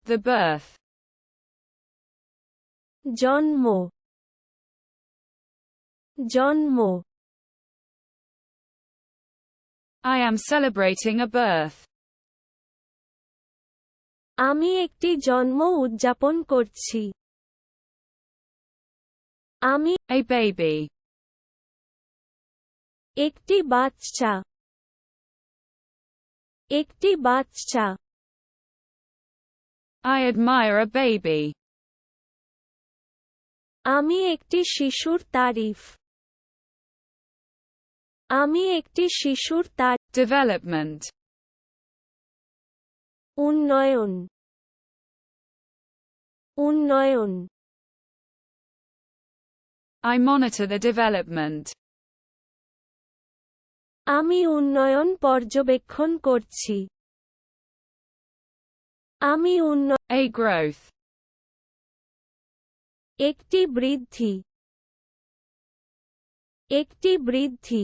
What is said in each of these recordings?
The birth. জন্ম, জন্ম। I am celebrating a birth. আমি একটি জন্ম উদযাপন করছি। আমি A baby. একটি বাচ্চা, একটি বাচ্চা। I admire a baby. আমি একটি শিশুর তারিফ, আমি একটি শিশুর Development. উন্নয়ন, উন্নয়ন। I monitor the development. আমি উন্নয়ন পর্যবেক্ষণ করছি। আমি A growth. একটি বৃদ্ধি, একটি বৃদ্ধি।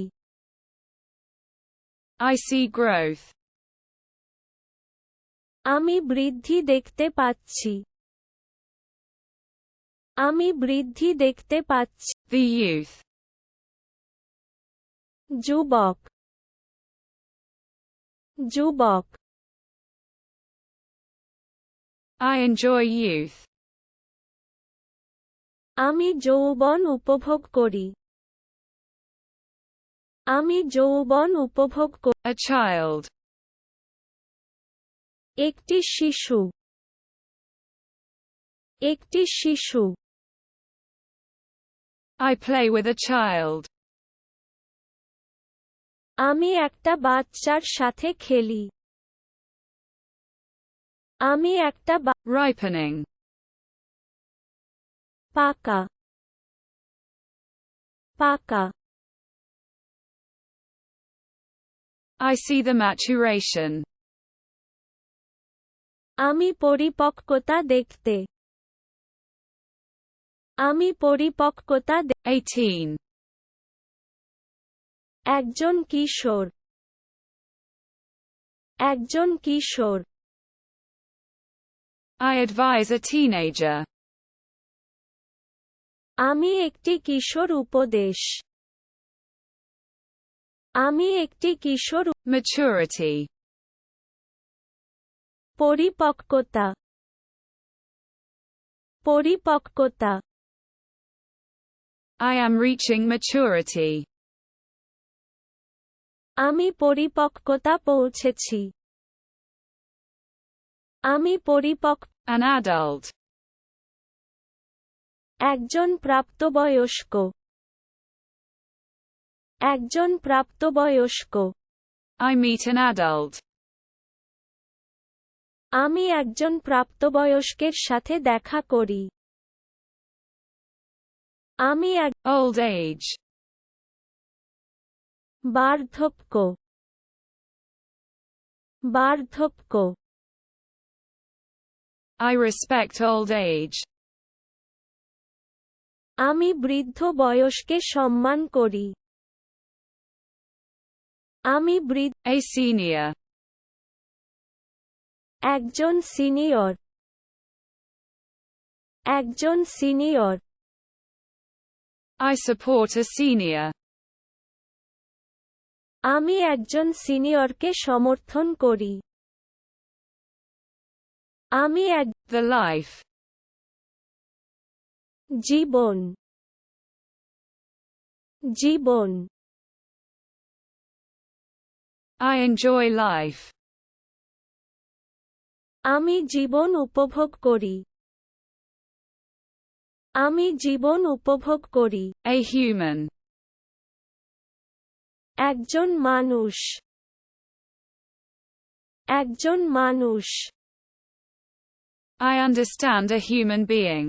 I see growth. আমি বৃদ্ধি দেখতে পাচ্ছি, আমি বৃদ্ধি দেখতে পাচ্ছি। The youth. যুবক, যুবক। I enjoy youth. আমি যৌবন উপভোগ করি, আমি যৌবন উপভোগ করি। A child. একটি শিশু, একটি শিশু। I play with a child. আমি একটা বাচ্চার সাথে খেলি, আমি একটা Ripening. পাকা, পাকা। I see the maturation. আমি পরিপক্কতা দেখতে, আমি পরিপক্কতা 18. একজন কিশোর, একজন কিশোর। I advise a teenager. আমি একটি কিশোর উপদেশ, আমি একটি কিশোর। Maturity. পরিপক্কতা, পরিপক্কতা। I am reaching maturity. আমি পরিপক্কতা পৌঁছেছি, আমি An adult. একজন প্রাপ্তবয়স্ক, একজন প্রাপ্তবয়স্ক। I meet an adult. আমি একজন প্রাপ্তবয়স্কের সাথে দেখা করি। আমি Old age. বার্ধক্য, বার্ধক্য। I respect old age. আমি বৃদ্ধ বয়সকে সম্মান করি। আমি A senior. একজন সিনিয়র, একজন senior. I support a senior. আমি একজন সিনিয়রকে সমর্থন করি। আমি The life. Jibon, Jibon. I enjoy life. আমি জীবন উপভোগ করি, আমি জীবন উপভোগ করি। A human. একজন মানুষ, একজন মানুষ। I understand a human being.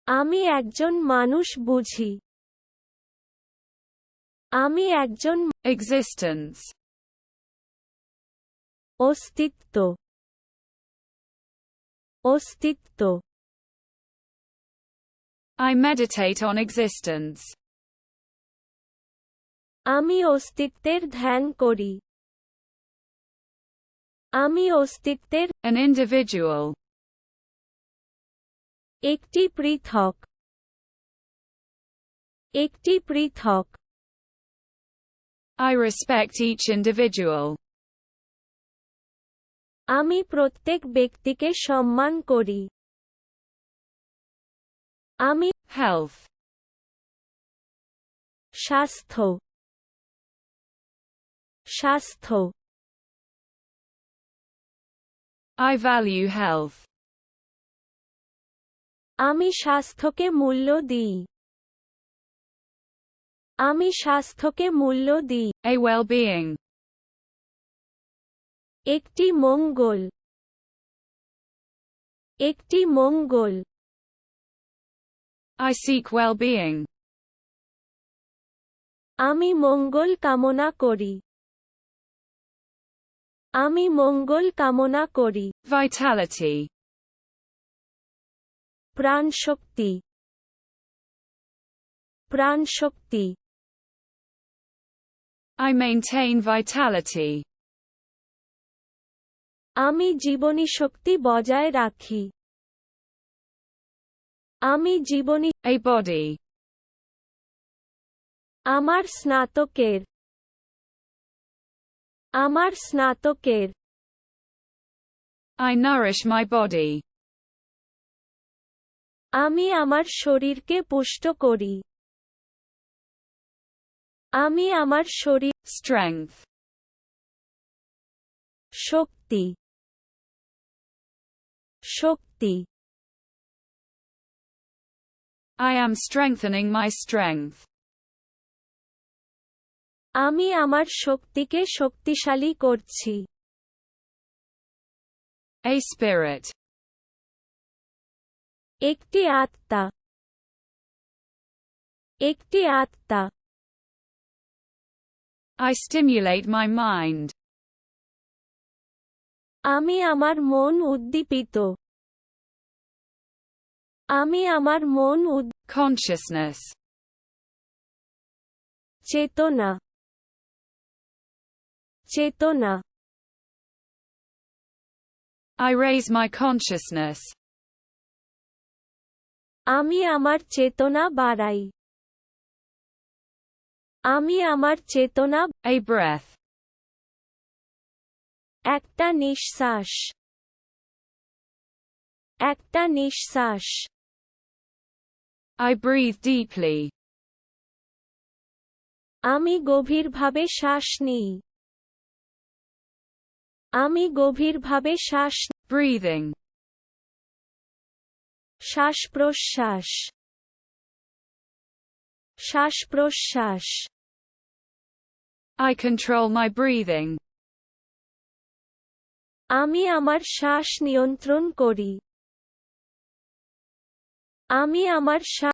আমি একজন মানুষ বুঝি, আমি একজন। Existence. অস্তিত্ব, অস্তিত্ব। I meditate on existence. আমি অস্তিত্বের ধ্যান করি, আমি অস্তিত্বের An individual. একটি পৃথক একটি পৃথক I respect each individual. আমি প্রত্যেক ব্যক্তিকে সম্মান করি আমি Health. স্বাস্থ্য স্বাস্থ্য I value health. আমি স্বাস্থ্যকে মূল্য দিই আমি স্বাস্থ্যকে মূল্য দিই A well-being. একটি মঙ্গল একটি মঙ্গল I seek well-being. আমি মঙ্গল কামনা করি আমি মঙ্গল কামনা করি Vitality. প্রাণশক্তি প্রাণশক্তি I maintain vitality. আমি জীবনীশক্তি বজায় রাখি আমি জীবনী A body. আমার স্নাতকের আমার স্নাতকের I nourish my body. আমি আমার শরীরকে পুষ্ট করি আমি আমার শরীর Strength. Shakti Shakti I am strengthening my strength. আমি আমার শক্তিকে শক্তিশালী করছি A spirit. একটি আত্মা একটি আত্মা I stimulate my mind. আমি আমার মন উদ্দীপিত আমি আমার মন Consciousness. চেতনা চেতনা I raise my consciousness. আমি আমার চেতনা বাড়াই আমি আমার চেতনা A breath. একটা নিঃশ্বাস একটা নিঃশ্বাস I breathe deeply. আমি গভীরভাবে শ্বাস নিই আমি গভীরভাবে শ্বাস Breathing. শ্বাস প্রশ্বাস শ্বাস প্রশ্বাস I control my breathing. আমি আমার শ্বাস নিয়ন্ত্রণ করি আমি আমার শ্বাস